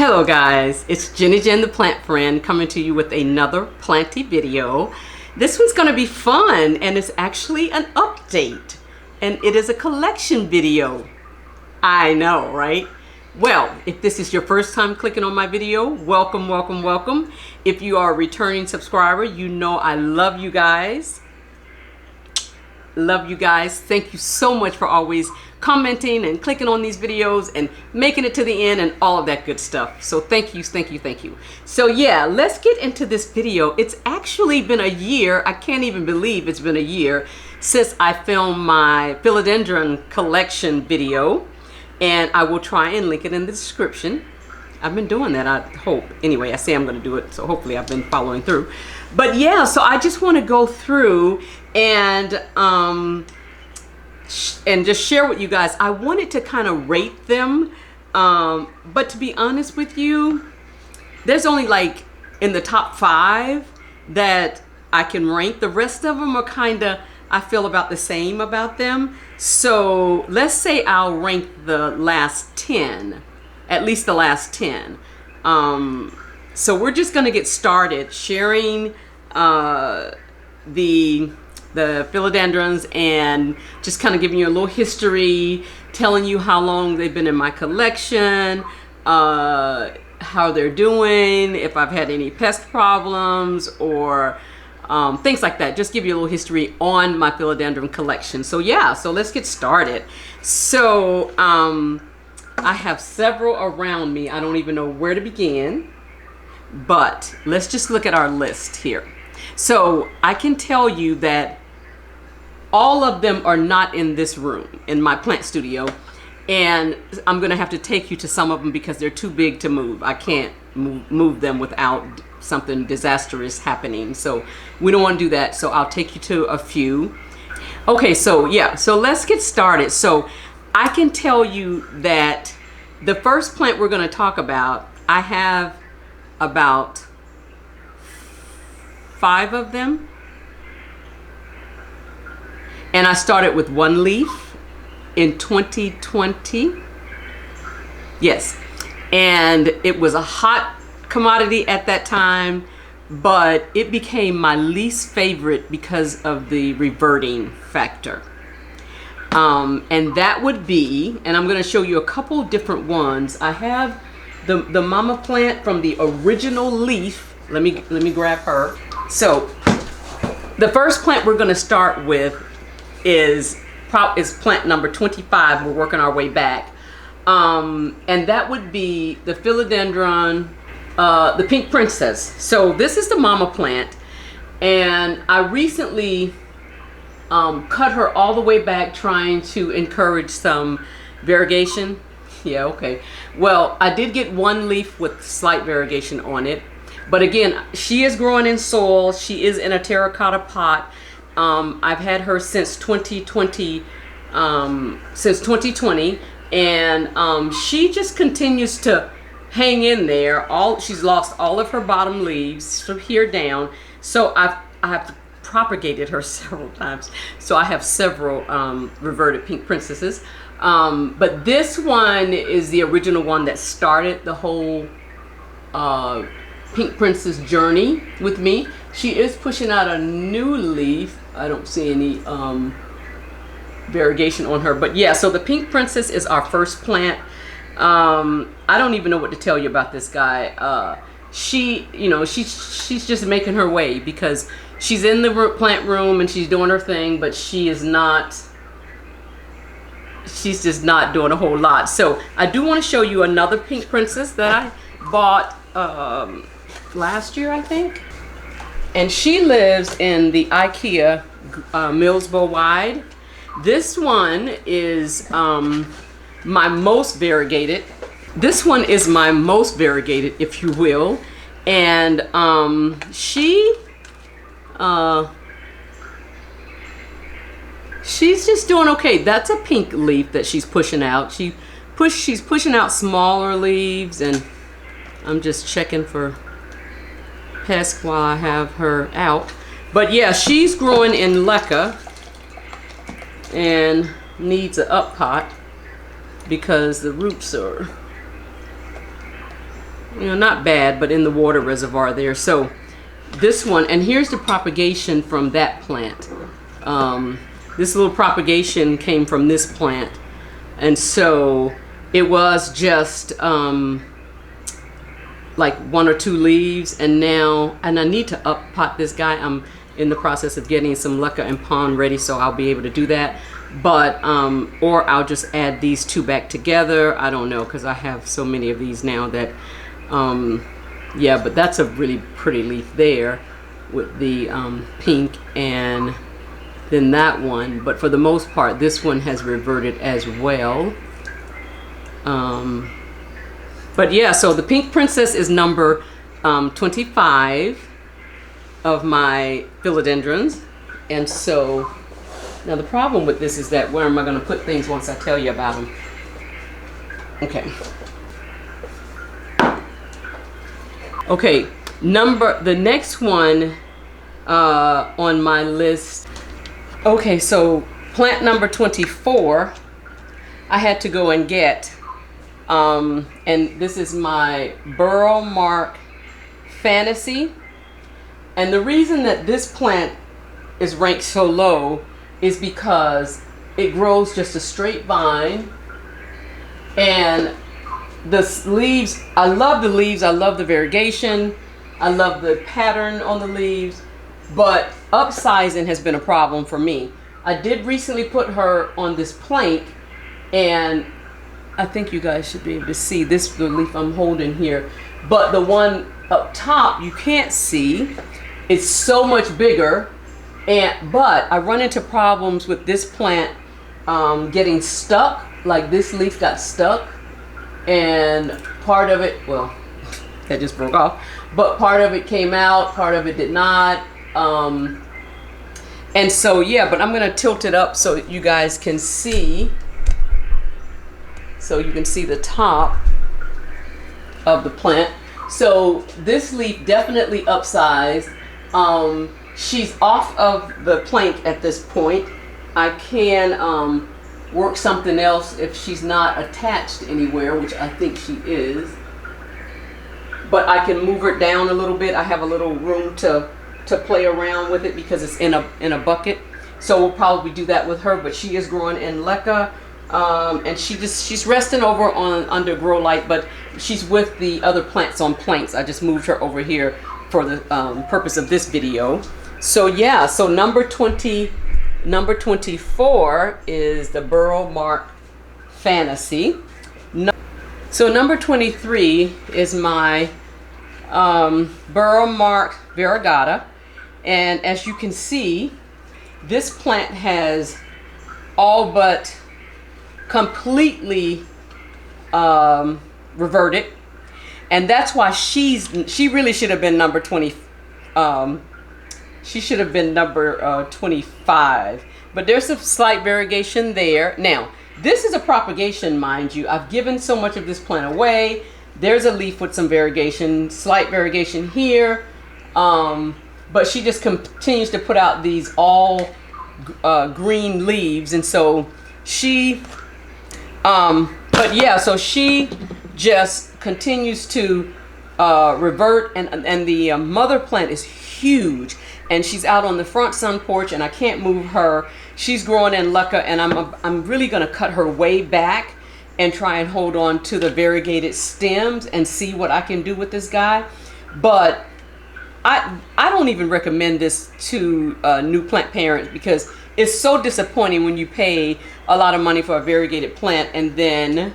Hello guys, it's Jenny Jen the Plant Friend coming to you with another planty video. This one's going to be fun and it's actually an update and it is a collection video. I know, right? Well, if this is your first time clicking on my video, welcome, welcome, welcome. If you are a returning subscriber, you know I love you guys. Love you guys. Thank you so much for always commenting and clicking on these videos and making it to the end and all of that good stuff. So thank you, thank you, thank you. So yeah, let's get into this video. It's actually been a year. I can't even believe it's been a year since I filmed my Philodendron collection video, and I will try and link it in the description. I've been doing that, I hope. Anyway, I say I'm going to do it, so hopefully I've been following through. But yeah, so I just want to go through and just share with you guys. I wanted to kind of rate them, but to be honest with you, there's only like in the top 5 that I can rank. The rest of them are kind of, I feel about the same about them. So let's say I'll rank the last 10, at least the last 10. So we're just going to get started sharing the philodendrons and just kind of giving you a little history, telling you how long they've been in my collection, how they're doing, if I've had any pest problems or things like that. Just give you a little history on my philodendron collection. So yeah, so let's get started. So I have several around me. I don't even know where to begin, but let's just look at our list here. So I can tell you that all of them are not in this room, in my plant studio. And I'm gonna have to take you to some of them because they're too big to move. I can't move them without something disastrous happening. So we don't wanna do that. So I'll take you to a few. Okay, so yeah, so let's get started. So I can tell you that the first plant we're gonna talk about, I have about 5 of them. And I started with 1 leaf in 2020. Yes. And it was a hot commodity at that time, but it became my least favorite because of the reverting factor. And that would be, and I'm going to show you a couple different ones. I have the mama plant from the original leaf. Let me grab her. So the first plant we're going to start with is plant number 25. We're working our way back. And that would be the philodendron, the pink princess. So this is the mama plant. And I recently cut her all the way back, trying to encourage some variegation. Yeah, okay. Well, I did get 1 leaf with slight variegation on it. But again, she is growing in soil. She is in a terracotta pot. I've had her since 2020, and she just continues to hang in there. She's lost all of her bottom leaves from here down. So I have propagated her several times. So I have several reverted pink princesses. But this one is the original one that started the whole pink princess journey with me. She is pushing out a new leaf. I don't see any variegation on her, but yeah, so the pink princess is our first plant. I don't even know what to tell you about this guy. She's just making her way because she's in the plant room and she's doing her thing, but she's just not doing a whole lot. So I do want to show you another pink princess that I bought last year, I think. And she lives in the IKEA Millsboro Wide. This one is my most variegated. This one is my most variegated, if you will. And she's just doing okay. That's a pink leaf that she's pushing out. She's pushing out smaller leaves, and I'm just checking for pests while I have her out. But yeah, she's growing in leca and needs an up pot because the roots are you know, not bad, but in the water reservoir there. So this one, and here's the propagation from that plant. This little propagation came from this plant, and so it was just like 1 or 2 leaves, and now, and I need to up pot this guy. I'm in the process of getting some leca and pon ready, so I'll be able to do that. But or I'll just add these 2 back together. I don't know, because I have so many of these now that yeah, but that's a really pretty leaf there with the pink, and then that one. But for the most part, this one has reverted as well. But yeah, so the pink princess is number 25 of my philodendrons. And so now the problem with this is that where am I going to put things once I tell you about them? Okay. Okay, the next one on my list. Okay, so plant number 24, I had to go and get, and this is my Burle Marx Fantasy. And the reason that this plant is ranked so low is because it grows just a straight vine, and the leaves, I love the leaves, I love the variegation, I love the pattern on the leaves, but upsizing has been a problem for me. I did recently put her on this plank, and I think you guys should be able to see this, the leaf I'm holding here, but the one up top you can't see. It's so much bigger, but I run into problems with this plant getting stuck. Like this leaf got stuck, and part of it, well, that just broke off, but part of it came out, part of it did not. And so yeah, but I'm gonna tilt it up so you guys can see, so you can see the top of the plant. So this leaf definitely upsized. She's off of the plank at this point. I can work something else if she's not attached anywhere, which I think she is. But I can move her down a little bit. I have a little room to play around with it because it's in a bucket. So we'll probably do that with her, but she is growing in leca. And she's resting over on under grow light, but she's with the other plants on planks. I just moved her over here for the purpose of this video. So yeah, so number 24 is the Burle Marx Fantasy. So number 23 is my Burle Marx Var, and as you can see, this plant has all but completely reverted, and that's why she really should have been number 20. She should have been number 25, but there's a slight variegation there. Now this is a propagation, mind you. I've given so much of this plant away. There's a leaf with some variegation, slight variegation here, but she just continues to put out these all green leaves, and so she but yeah, so she just continues to revert, and the mother plant is huge, and she's out on the front sun porch, and I can't move her. She's growing in leca, and I'm really going to cut her way back and try and hold on to the variegated stems and see what I can do with this guy. But I don't even recommend this to new plant parents, because it's so disappointing when you pay a lot of money for a variegated plant and then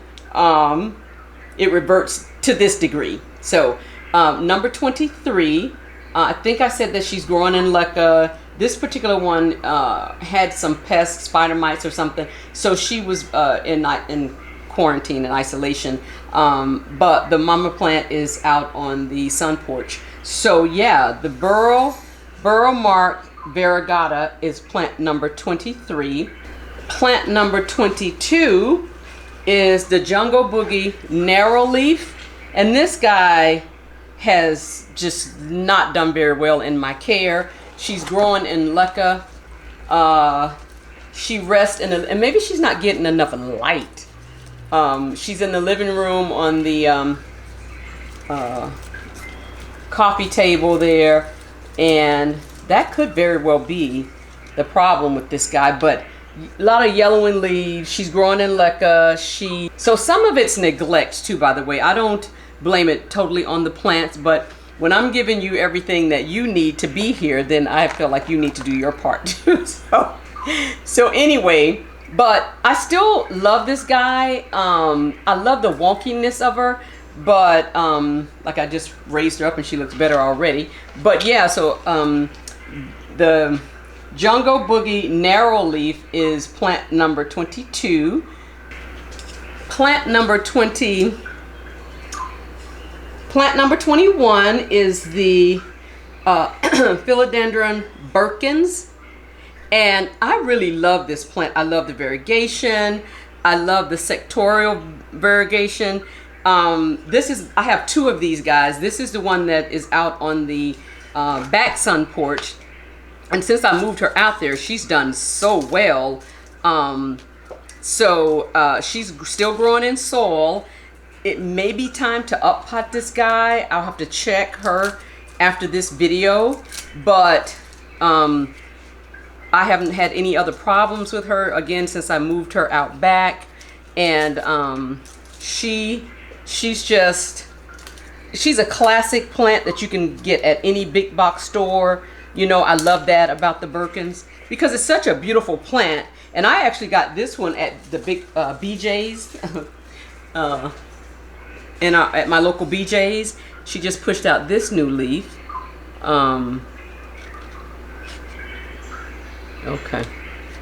it reverts to this degree. So number 23, I think I said that she's growing in leca. This particular one had some pests, spider mites or something, so she was in quarantine and isolation, but the mama plant is out on the sun porch. So yeah, the Burle Marx Var is plant number 23. Plant number 22 is the Jungle Boogie narrow leaf, and this guy has just not done very well in my care. She's growing in leca. She rests in and maybe she's not getting enough light. She's in the living room on the coffee table there, and that could very well be the problem with this guy. But a lot of yellowing leaves. She's growing in leca. So some of it's neglect too, by the way. I don't blame it totally on the plants, but when I'm giving you everything that you need to be here, then I feel like you need to do your part too. So anyway, but I still love this guy. I love the wonkiness of her, but like I just raised her up and she looks better already. But yeah, so the Jungle Boogie narrow leaf is plant number 22. Plant number 21 is the Philodendron Birkins. And I really love this plant. I love the variegation. I love the sectorial variegation. I have two of these guys. This is the one that is out on the back sun porch. And since I moved her out there, she's done so well. She's still growing in soil. It may be time to up pot this guy. I'll have to check her after this video. But I haven't had any other problems with her, again, since I moved her out back. And she's a classic plant that you can get at any big box store. You know, I love that about the Birkins because it's such a beautiful plant. And I actually got this one at the big BJ's, at my local BJ's. She just pushed out this new leaf. Okay,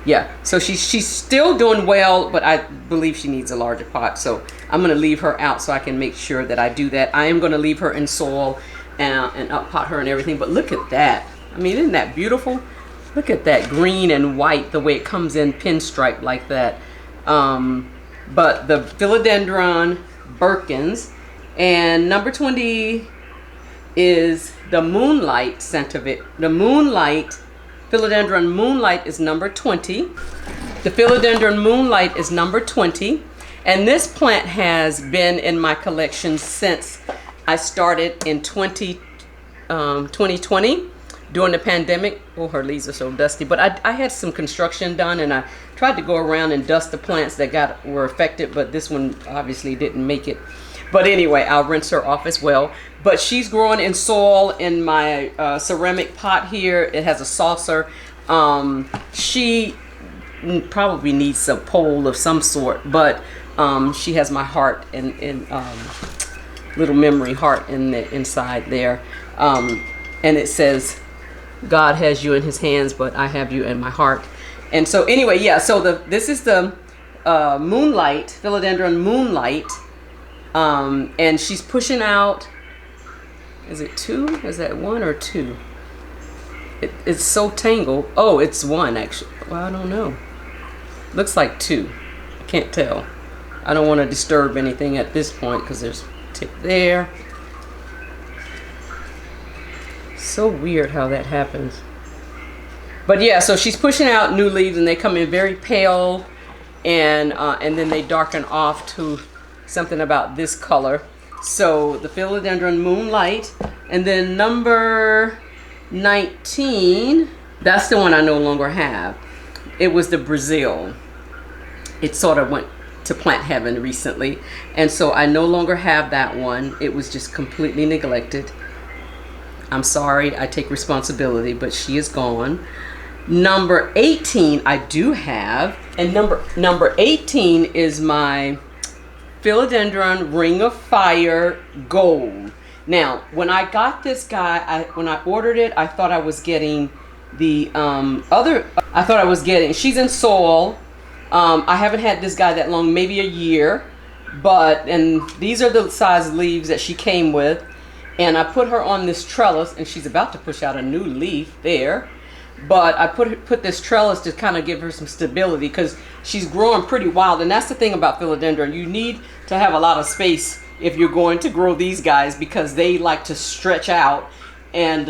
yeah, so she's still doing well, but I believe she needs a larger pot. So I'm going to leave her out so I can make sure that I do that. I am going to leave her in soil and up pot her and everything. But look at that. I mean, isn't that beautiful? Look at that green and white, the way it comes in pinstripe like that. But the Philodendron Birkins, and number 20 is the Moonlight scent of it. The Moonlight, Philodendron Moonlight is number 20. The Philodendron Moonlight is number 20. And this plant has been in my collection since I started in 2020 during the pandemic. Oh, her leaves are so dusty. But I had some construction done and I tried to go around and dust the plants that were affected, but this one obviously didn't make it. But anyway, I'll rinse her off as well. But she's growing in soil in my ceramic pot here. It has a saucer. She probably needs a pole of some sort, but she has my heart and little memory heart inside there. And it says, God has you in his hands, but I have you in my heart. And so anyway, yeah, so this is the Moonlight, Philodendron Moonlight. And she's pushing out, is it 2? Is that 1 or 2? It's so tangled. Oh, it's 1 actually. Well, I don't know. Looks like 2. I can't tell. I don't want to disturb anything at this point because there's a tip there. So weird how that happens. But yeah, so she's pushing out new leaves and they come in very pale and then they darken off to something about this color. So the Philodendron Moonlight, and then number 19, that's the one I no longer have. It was the Brazil. It sort of went to plant heaven recently, and so I no longer have that one. It was just completely neglected. I'm sorry, I take responsibility, but she is gone. Number 18 I do have, and number 18 is my Philodendron Ring of Fire Gold. Now, when I got this guy, when I ordered it, I thought I was getting the she's in soil. I haven't had this guy that long, maybe a year, and these are the size leaves that she came with. And I put her on this trellis, and she's about to push out a new leaf there. But I put this trellis to kind of give her some stability because she's growing pretty wild. And that's the thing about Philodendron. You need to have a lot of space if you're going to grow these guys because they like to stretch out. And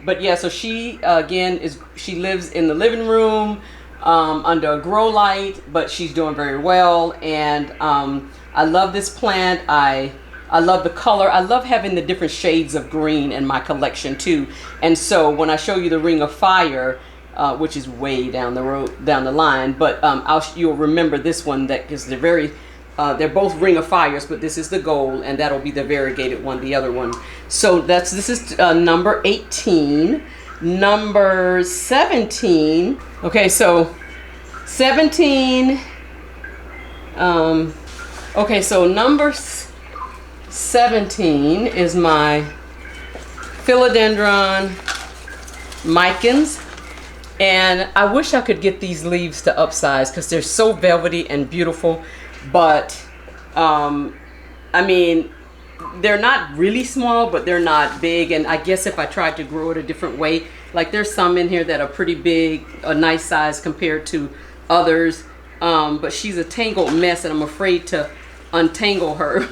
but yeah, so she again she lives in the living room under a grow light, but she's doing very well. And I love this plant. I I love the color. I love having the different shades of green in my collection too. And so when I show you the Ring of Fire, which is way down the road, down the line, but you'll remember this one, that because they're both Ring of Fires, but this is the gold, and that'll be the variegated one, the other one. So this is number 18. Number 17. Okay, so 17. Okay, so number 17 is my Philodendron Micans. And I wish I could get these leaves to upsize because they're so velvety and beautiful. But, I mean, they're not really small, but they're not big. And I guess if I tried to grow it a different way, like there's some in here that are pretty big, a nice size compared to others. But she's a tangled mess and I'm afraid to untangle her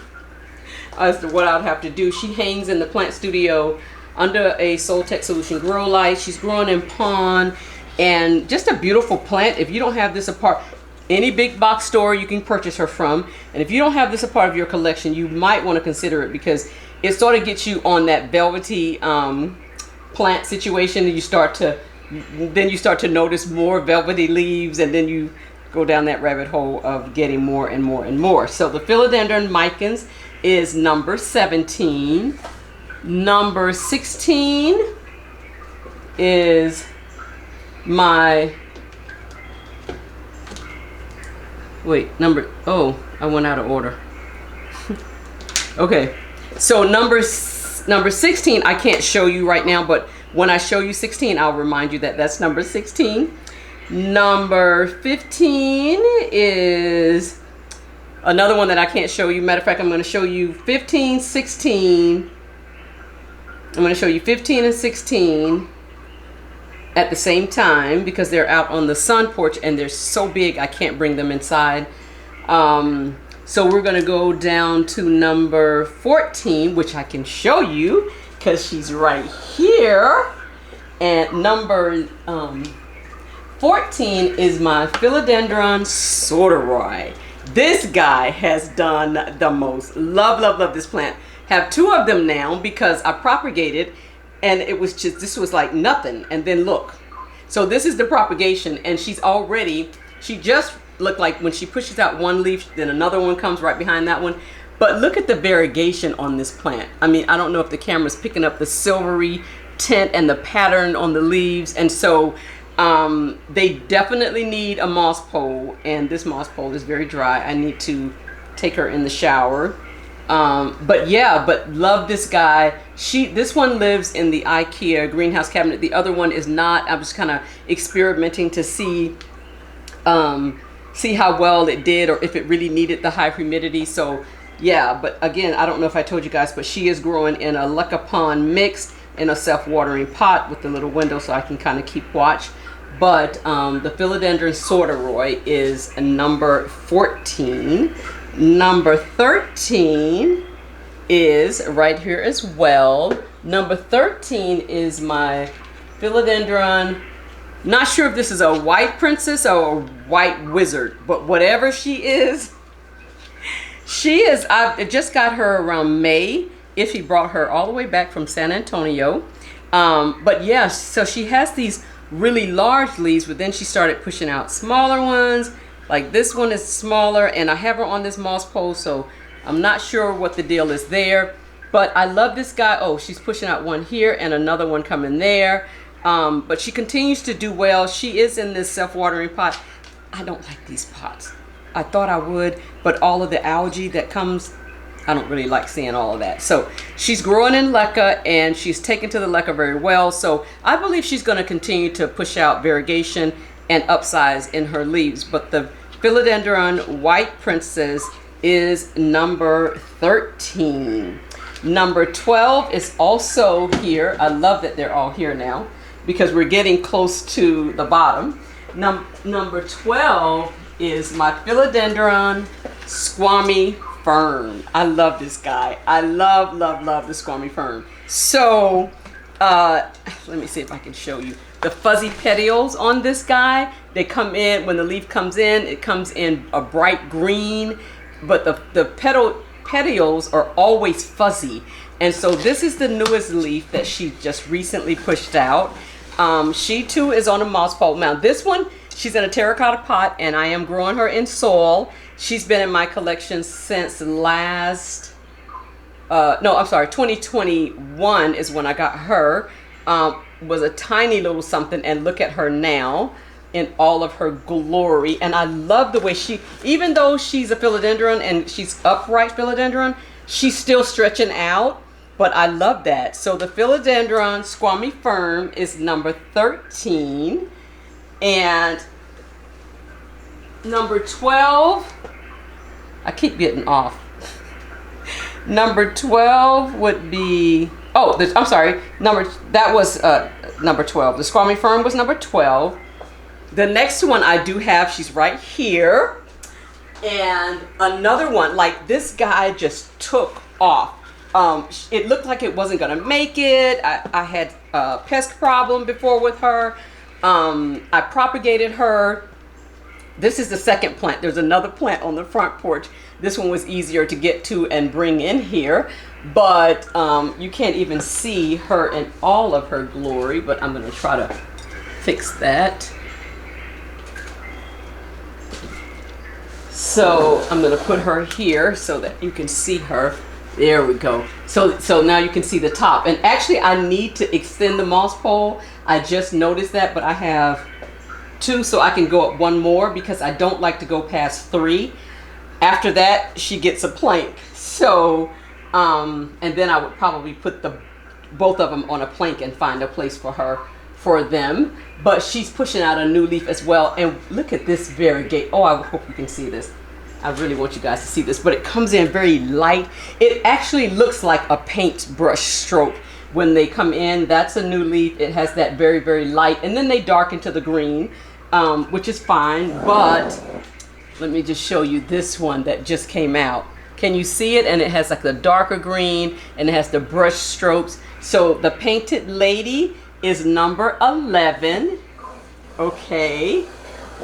as to what I'd have to do. She hangs in the plant studio under a Soltech Solution grow light. She's growing in pond, and just a beautiful plant. If you don't have this a part, any big box store you can purchase her from, and if you don't have this a part of your collection, you might want to consider it because it sort of gets you on that velvety plant situation, and you start to notice more velvety leaves, and then you go down that rabbit hole of getting more and more and more. So the Philodendron Micans is number 17. Number 16 is my, I went out of order. Okay, so number 16 I can't show you right now, but when I show you 16 I'll remind you that that's number 16. Number 15 is another one that I can't show you. Matter of fact, I'm going to show you 15, 16. I'm going to show you 15 and 16 at the same time because they're out on the sun porch and they're so big I can't bring them inside. So we're going to go down to number 14, which I can show you because she's right here. And number 14 is my Philodendron Sorteroy. This guy has done the most. Love this plant. Have two of them now because I propagated and it was just, this was like nothing. And then look, so this is the propagation, and she just looked like when she pushes out one leaf, then another one comes right behind that one. But look at the variegation on this plant. I mean, I don't know if the camera's picking up the silvery tint and the pattern on the leaves. And so they definitely need a moss pole, and this moss pole is very dry. I need to take her in the shower. But love this guy. This one lives in the IKEA greenhouse cabinet. The other one is not. I'm just kind of experimenting to see how well it did or if it really needed the high humidity. So yeah, but again, I don't know if I told you guys, but she is growing in a leca pond mix in a self-watering pot with the little window so I can kind of keep watch. But the Philodendron Sorteroy is number 14. Number 13 is right here as well. Number 13 is my Philodendron. Not sure if this is a white princess or a white wizard, but whatever she is, I just got her around May. Iffy brought her all the way back from San Antonio. But yeah, so she has these really large leaves, but then she started pushing out smaller ones. Like this one is smaller, and I have her on this moss pole, so I'm not sure what the deal is there. But I love this guy. Oh, she's pushing out one here and another one coming there. But she continues to do well. She is in this self-watering pot. I don't like these pots. I thought I would, but all of the algae that comes, I don't really like seeing all of that. So she's growing in leca, and she's taken to the leca very well. So I believe she's going to continue to push out variegation and upsize in her leaves. But the Philodendron White Princess is number 13. Number 12 is also here. I love that they're all here now because we're getting close to the bottom. Number 12 is my Philodendron Squamiferum. I love this guy. I love the Squamiferum. So let me see if I can show you. The fuzzy petioles on this guy, they come in, when the leaf comes in, it comes in a bright green, but the petal petioles are always fuzzy. And so this is the newest leaf that she just recently pushed out. She too is on a moss pole. Now this one, she's in a terracotta pot, and I am growing her in soil. She's been in my collection since last, no, I'm sorry, 2021 is when I got her. Was a tiny little something, and look at her now in all of her glory. And I love the way she, even though she's a philodendron and she's upright philodendron, she's still stretching out. But I love that. So the Philodendron Squamiferum is number 13. And number 12, I keep getting off. Number 12 would be, oh, I'm sorry, that was number 12. The Squamiferum was number 12. The next one I do have, she's right here. And another one, like this guy just took off. It looked like it wasn't gonna make it. I had a pest problem before with her. I propagated her. This is the second plant. There's another plant on the front porch. This one was easier to get to and bring in here, but you can't even see her in all of her glory, but I'm gonna try to fix that. So I'm gonna put her here so that you can see her. There we go. So now you can see the top. And actually I need to extend the moss pole. I just noticed that, but I have 2, so I can go up 1 more because I don't like to go past 3. After that, she gets a plank. So, and then I would probably put both of them on a plank and find a place for them. But she's pushing out a new leaf as well. And look at this variegate. Oh, I hope you can see this. I really want you guys to see this, but it comes in very light. It actually looks like a paintbrush stroke when they come in. That's a new leaf. It has that very, very light, and then they darken to the green, which is fine. But let me just show you this one that just came out. Can you see it? And it has like the darker green, and it has the brush strokes. So the painted lady is number 11. Okay,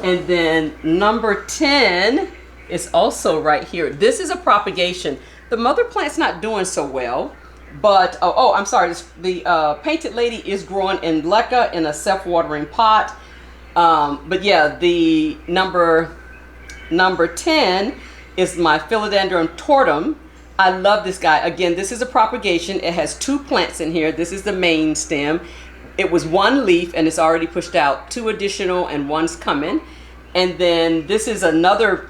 and then number 10 is also right here. This is a propagation. The mother plant's not doing so well, but oh, I'm sorry. The painted lady is growing in leca in a self-watering pot. But yeah, the number 10 is my Philodendron Tortum. I love this guy. Again, this is a propagation. It has 2 plants in here. This is the main stem. It was 1 leaf and it's already pushed out 2 additional, and 1's coming. And then this is another,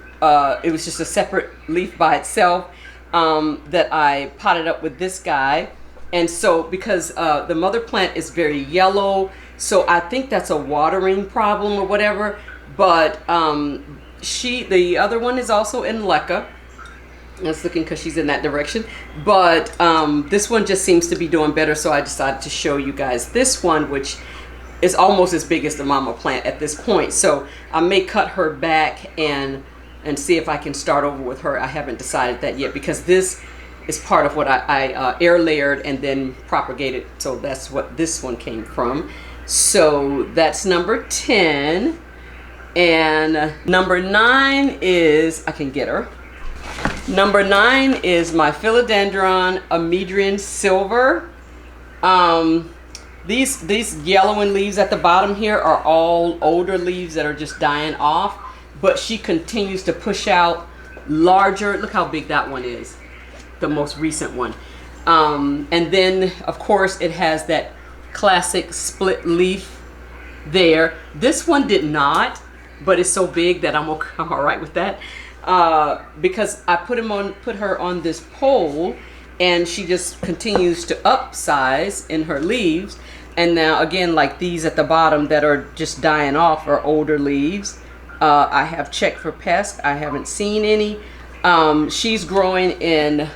it was just a separate leaf by itself that I potted up with this guy. And so because the mother plant is very yellow, so I think that's a watering problem or whatever. But the other one is also in leca. That's looking because she's in that direction. But this one just seems to be doing better, so I decided to show you guys this one, which is almost as big as the mama plant at this point. So I may cut her back and see if I can start over with her. I haven't decided that yet because this is part of what I air layered and then propagated. So that's what this one came from. So that's number 10. And number 9 is, I can get her. Number 9 is my Philodendron Amydrium Silver. These yellowing leaves at the bottom here are all older leaves that are just dying off, but she continues to push out larger. Look how big that one is, the most recent one. And then of course it has that classic split leaf there. This one did not, but it's so big that I'm all right with that. Because I put her on this pole, and she just continues to upsize in her leaves. And now again, like these at the bottom that are just dying off are older leaves. I have checked for pests. I haven't seen any. She's growing in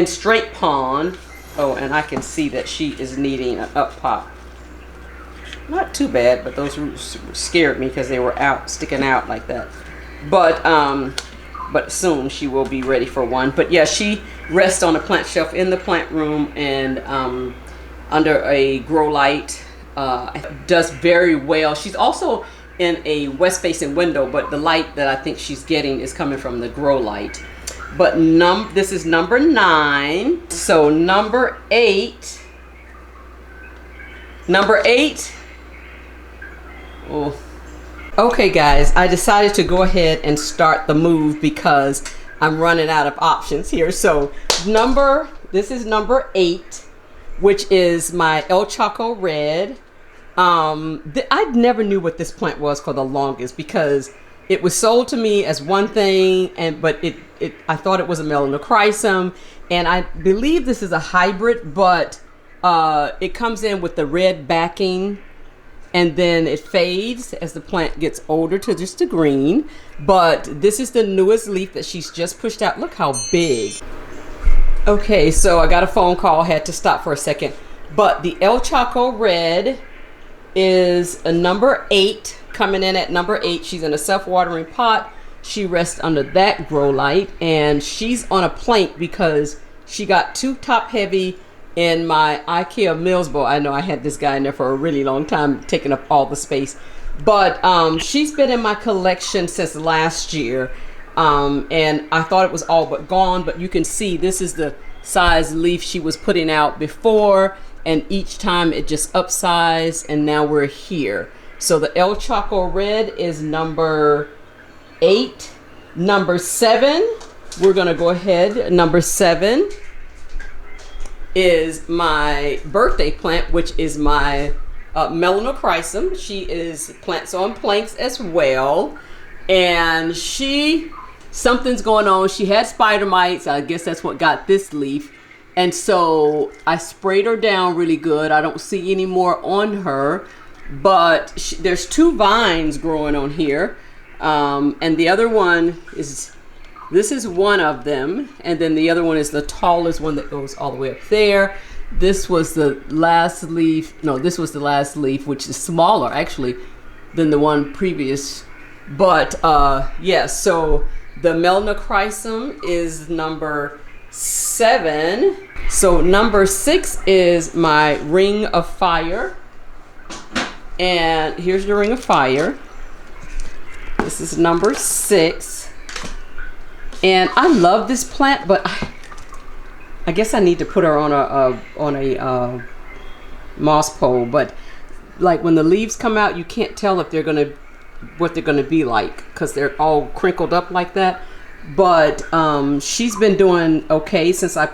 straight pond. Oh, and I can see that she is needing an up pop. Not too bad, but those roots scared me because they were sticking out like that. But soon she will be ready for one. But yeah, she rests on a plant shelf in the plant room and under a grow light. Does very well. She's also in a west facing window, but the light that I think she's getting is coming from the grow light. but this is number 9. So number 8. Oh. Okay guys, I decided to go ahead and start the move because I'm running out of options here. So this is number 8, which is my Elcho Red. I never knew what this plant was for the longest because it was sold to me as one thing, but I thought it was a Melanochrysum, and I believe this is a hybrid, but it comes in with the red backing, and then it fades as the plant gets older to just a green. But this is the newest leaf that she's just pushed out. Look how big. Okay, so I got a phone call, had to stop for a second. But the Elcho Red is a number 8, coming in at number 8. She's in a self-watering pot. She rests under that grow light, and she's on a plank because she got too top heavy in my IKEA Mills bowl. I know I had this guy in there for a really long time, taking up all the space. But she's been in my collection since last year. And I thought it was all but gone, but you can see this is the size leaf she was putting out before, and each time it just upsized, and now we're here. So the Elcho Red is number 8. Number 7, we're gonna go ahead. Number 7 is my birthday plant, which is my Melanochrysum. She is plants on planks as well, and something's going on. She had spider mites. I guess that's what got this leaf, and so I sprayed her down really good. I don't see any more on her, but there's 2 vines growing on here, and the other one is, this is one of them, and then the other one is the tallest one that goes all the way up there. This was the last leaf. No, this was the last leaf, which is smaller actually than the one previous. But yeah, so the Melanochrysum is number 7. So number 6 is my Ring of Fire, and here's the Ring of Fire. This is number 6. And I love this plant, but I guess I need to put her on a moss pole. But like when the leaves come out, you can't tell if what they're gonna be like because they're all crinkled up like that. But she's been doing okay since I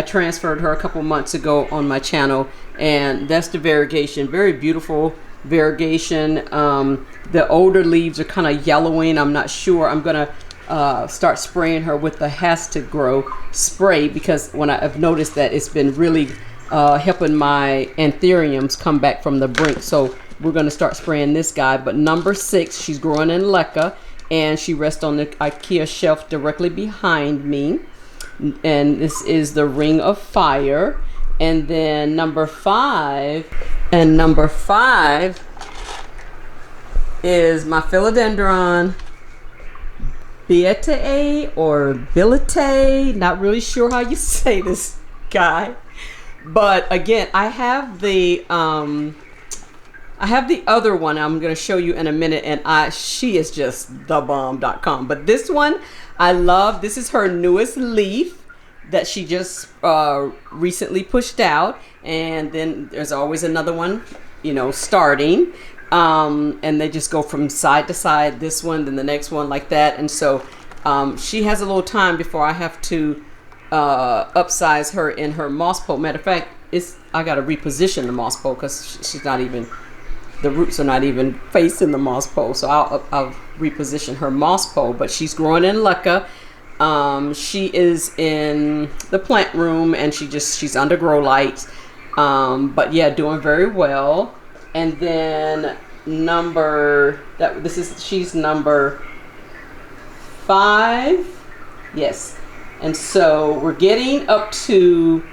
transferred her a couple months ago on my channel, and that's the variegation. Very beautiful variegation. The older leaves are kind of yellowing. I'm not sure. I'm gonna start spraying her with the Has to Grow spray because I've noticed that it's been really helping my anthuriums come back from the brink. So we're going to start spraying this guy. But number 6, she's growing in leca, and she rests on the IKEA shelf directly behind me. And this is the Ring of Fire. And then number 5 is my Philodendron Billietiae or Billietiae, not really sure how you say this guy. But again, I have the other one I'm going to show you in a minute, and she is just thebomb.com. But this one I love. This is her newest leaf that she just recently pushed out, and then there's always another one, starting. And they just go from side to side, this one, then the next one, like that. And so she has a little time before I have to upsize her in her moss pole. Matter of fact, I got to reposition the moss pole because she's not even, the roots are not even facing the moss pole. So I'll reposition her moss pole. But she's growing in leca. She is in the plant room, and she's under grow lights. But yeah, doing very well. And then she's number 5. Yes. And so we're getting up to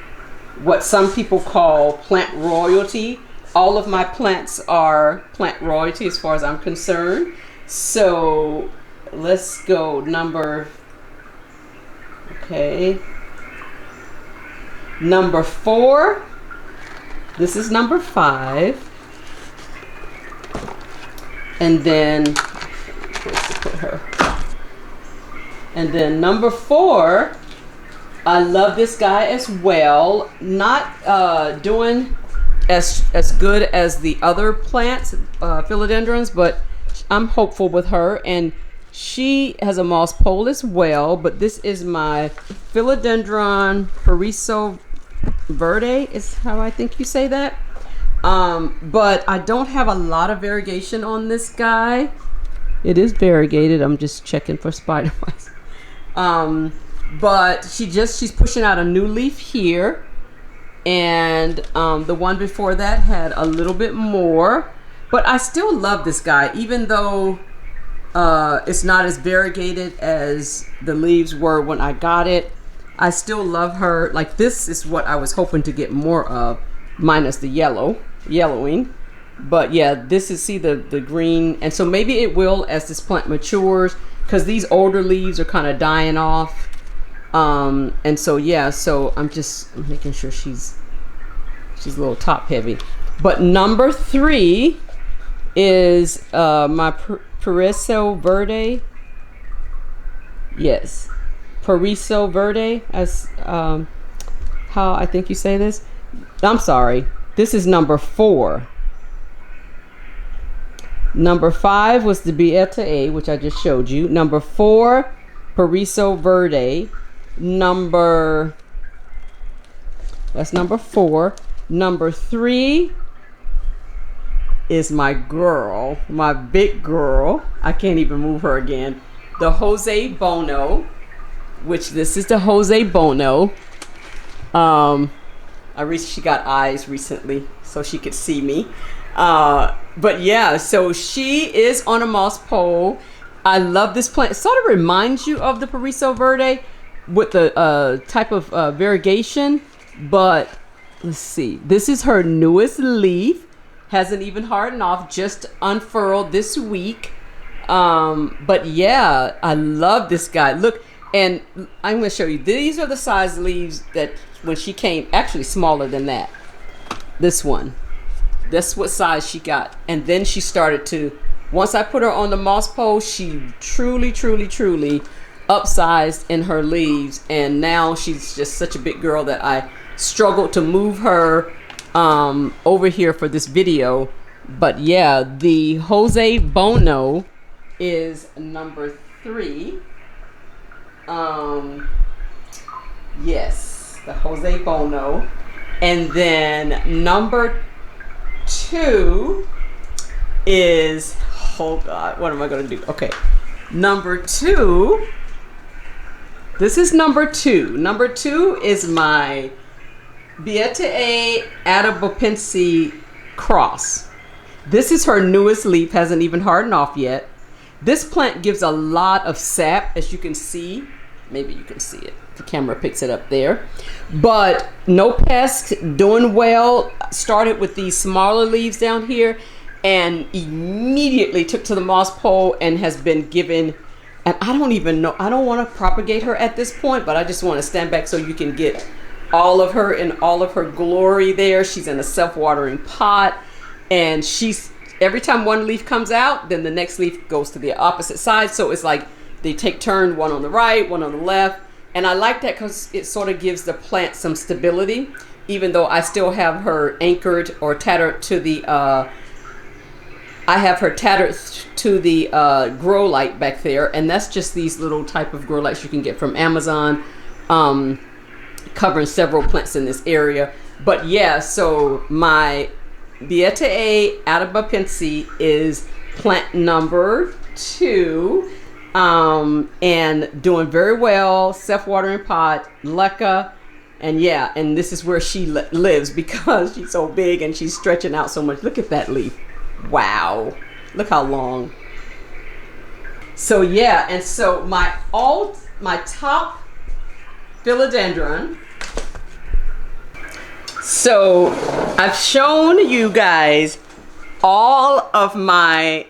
what some people call plant royalty. All of my plants are plant royalty as far as I'm concerned. So let's go number 4. This is number 5. And then, where's to put her? And then number 4, I love this guy as well. Not doing as good as the other plants, philodendrons, but I'm hopeful with her. And she has a moss pole as well, but this is my Philodendron Paraiso Verde is how I think you say that. But I don't have a lot of variegation on this guy. It is variegated. I'm just checking for spider mites. But she's pushing out a new leaf here. And the one before that had a little bit more. But I still love this guy, even though it's not as variegated as the leaves were when I got it. I still love her. Like, this is what I was hoping to get more of, minus the yellowing. But yeah, this is, see the green. And so maybe it will as this plant matures, because these older leaves are kind of dying off. And so yeah, so I'm making sure she's a little top heavy. But number 3 is my Paraiso Verde. Yes, Paraiso Verde, as how I think you say this. I'm sorry, this is number 4. Number 5 was the Billietiae, which I just showed you. Number 4, Paraiso Verde. That's number 4. Number 3 is my girl, my big girl. I can't even move her again. The Jose Bouno, which this is the Jose Bouno. She got eyes recently, so she could see me. But yeah, so she is on a moss pole. I love this plant. It sort of reminds you of the Paraiso Verde with the type of variegation, but let's see. This is her newest leaf. Hasn't even hardened off, just unfurled this week. But yeah, I love this guy. Look, and I'm going to show you. These are the size leaves that when she came, actually smaller than that. This one. That's what size she got. And then she started to, once I put her on the moss pole, she truly upsized in her leaves. And now she's just such a big girl that I struggled to move her over here for this video. But yeah, the Jose Bouno is number 3. Yes, the Jose Bouno. And then number 2 is, oh God, what am I going to do? Okay, number 2. This is number 2. Number 2 is my Billietiae Atabopoense cross. This is her newest leaf, hasn't even hardened off yet. This plant gives a lot of sap, as you can see. Maybe you can see it. The camera picks it up there. But no pests, doing well. Started with these smaller leaves down here and immediately took to the moss pole and has been given, and I don't even know, I don't want to propagate her at this point, but I just want to stand back so you can get all of her in all of her glory there. She's in a self-watering pot, and she's, every time one leaf comes out, then the next leaf goes to the opposite side. So it's like they take turn, one on the right, one on the left. And I like that because it sort of gives the plant some stability, even though I still have her anchored or tattered to the, grow light back there. And that's just these little type of grow lights you can get from Amazon, covering several plants in this area. But yeah, so my Billietiae Atabopoense is plant number 2. And doing very well, self-watering pot, leca, and yeah, and this is where she lives because she's so big and she's stretching out so much. Look at that leaf. Wow. Look how long. So yeah, and so my top philodendron. So I've shown you guys all of my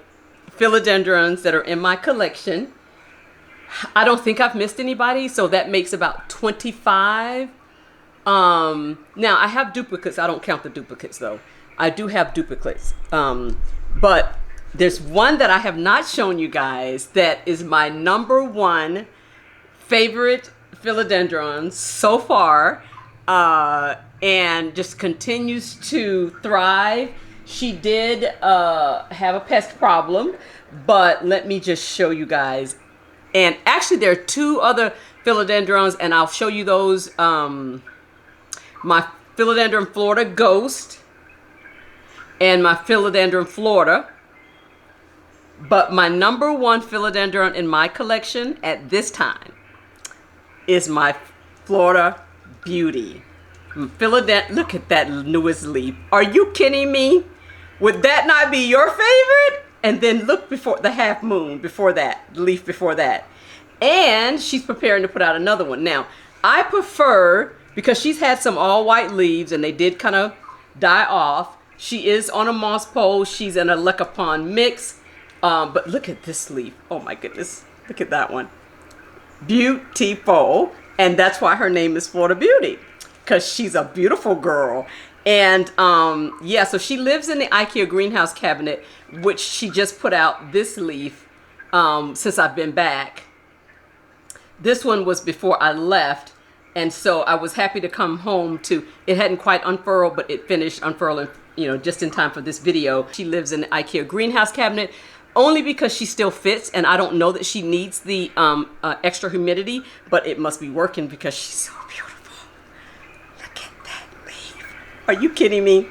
philodendrons that are in my collection. I don't think I've missed anybody, so that makes about 25. Now I have duplicates. I don't count the duplicates though. I do have duplicates. But there's one that I have not shown you guys that is my number 1 favorite philodendrons so far, and just continues to thrive. She did have a pest problem, but let me just show you guys. And actually there are two other philodendrons, and I'll show you those. My Philodendron Florida Ghost and my Philodendron Florida. But my number one philodendron in my collection at this time is my Florida Beauty. Look at that newest leaf. Are you kidding me? Would that not be your favorite? And then look before the half moon before that, the leaf before that. And she's preparing to put out another one. Now, I prefer, because she's had some all white leaves and they did kind of die off. She is on a moss pole. She's in a Lecapon mix. But look at this leaf. Oh my goodness. Look at that one. Beautiful. And that's why her name is Florida Beauty, because she's a beautiful girl. And yeah, so she lives in the IKEA greenhouse cabinet, which she just put out this leaf since I've been back. This one was before I left. And so I was happy to come home to, it hadn't quite unfurled, but it finished unfurling, you know, just in time for this video. She lives in the IKEA greenhouse cabinet only because she still fits, and I don't know that she needs the extra humidity, but it must be working because she's so beautiful. Look at that leaf. Are you kidding me?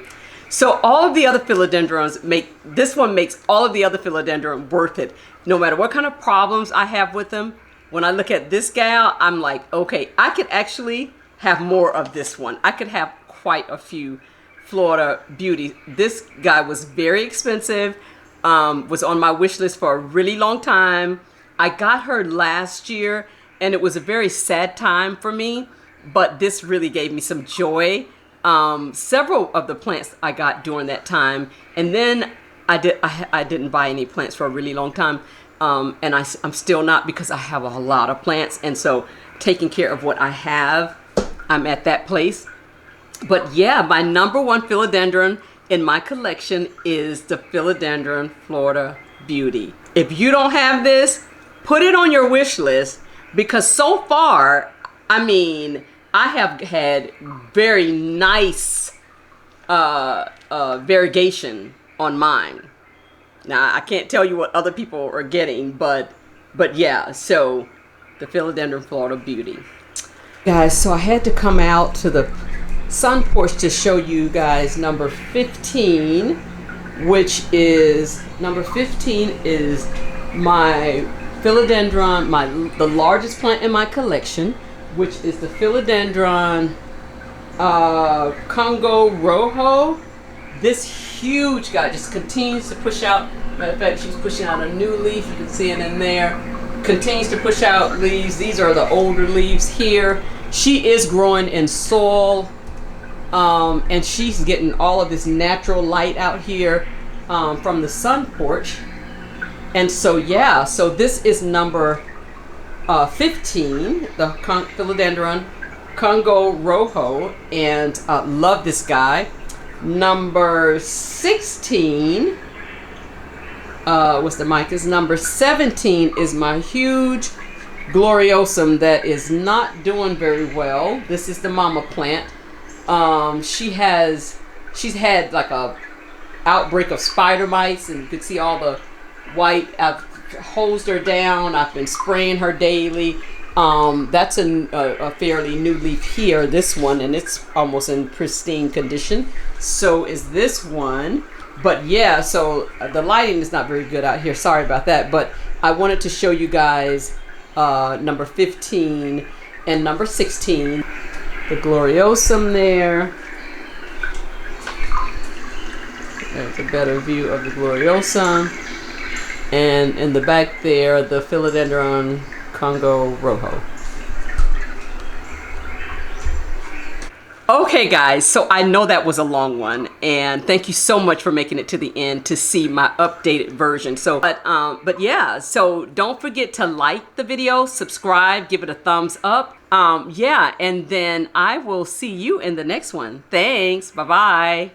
So all of the other philodendrons this one makes all of the other philodendron worth it. No matter what kind of problems I have with them, when I look at this gal, I'm like, okay, I could actually have more of this one. I could have quite a few Florida Beauty. This guy was very expensive, was on my wish list for a really long time. I got her last year, and it was a very sad time for me, but this really gave me some joy. Several of the plants I got during that time, and then I didn't buy any plants for a really long time. And I'm still not, because I have a lot of plants, and so taking care of what I have, I'm at that place. But yeah, my number one philodendron in my collection is the Philodendron Florida Beauty. If you don't have this, put it on your wish list, because so far, I mean, I have had very nice variegation on mine. Now, I can't tell you what other people are getting, but yeah, so the Philodendron Florida Beauty. Guys, so I had to come out to the sun porch to show you guys number 15, which is, number 15 is my philodendron, the largest plant in my collection, which is the Philodendron Congo Roho. This huge guy just continues to push out. Matter of fact, she's pushing out a new leaf. You can see it in there. Continues to push out leaves. These are the older leaves here. She is growing in soil, and she's getting all of this natural light out here from the sun porch. And so yeah, so this is number 15, the Philodendron Congo Roho, and love this guy. Number 16 was the Micans. Number 17 is my huge Gloriosum that is not doing very well. This is the mama plant. She's had like a outbreak of spider mites, and you can see all the white. I've hosed her down. I've been spraying her daily. That's a fairly new leaf here, this one, and it's almost in pristine condition. So is this one. But yeah, so the lighting is not very good out here. Sorry about that. But I wanted to show you guys number 15 and number 16. The Gloriosum there. There's a better view of the Gloriosum. And in the back there, the Philodendron Congo Roho. Okay guys, so I know that was a long one, and thank you so much for making it to the end to see my updated version. So but yeah, so don't forget to like the video, subscribe, give it a thumbs up. Yeah, and then I will see you in the next one. Thanks. Bye-bye.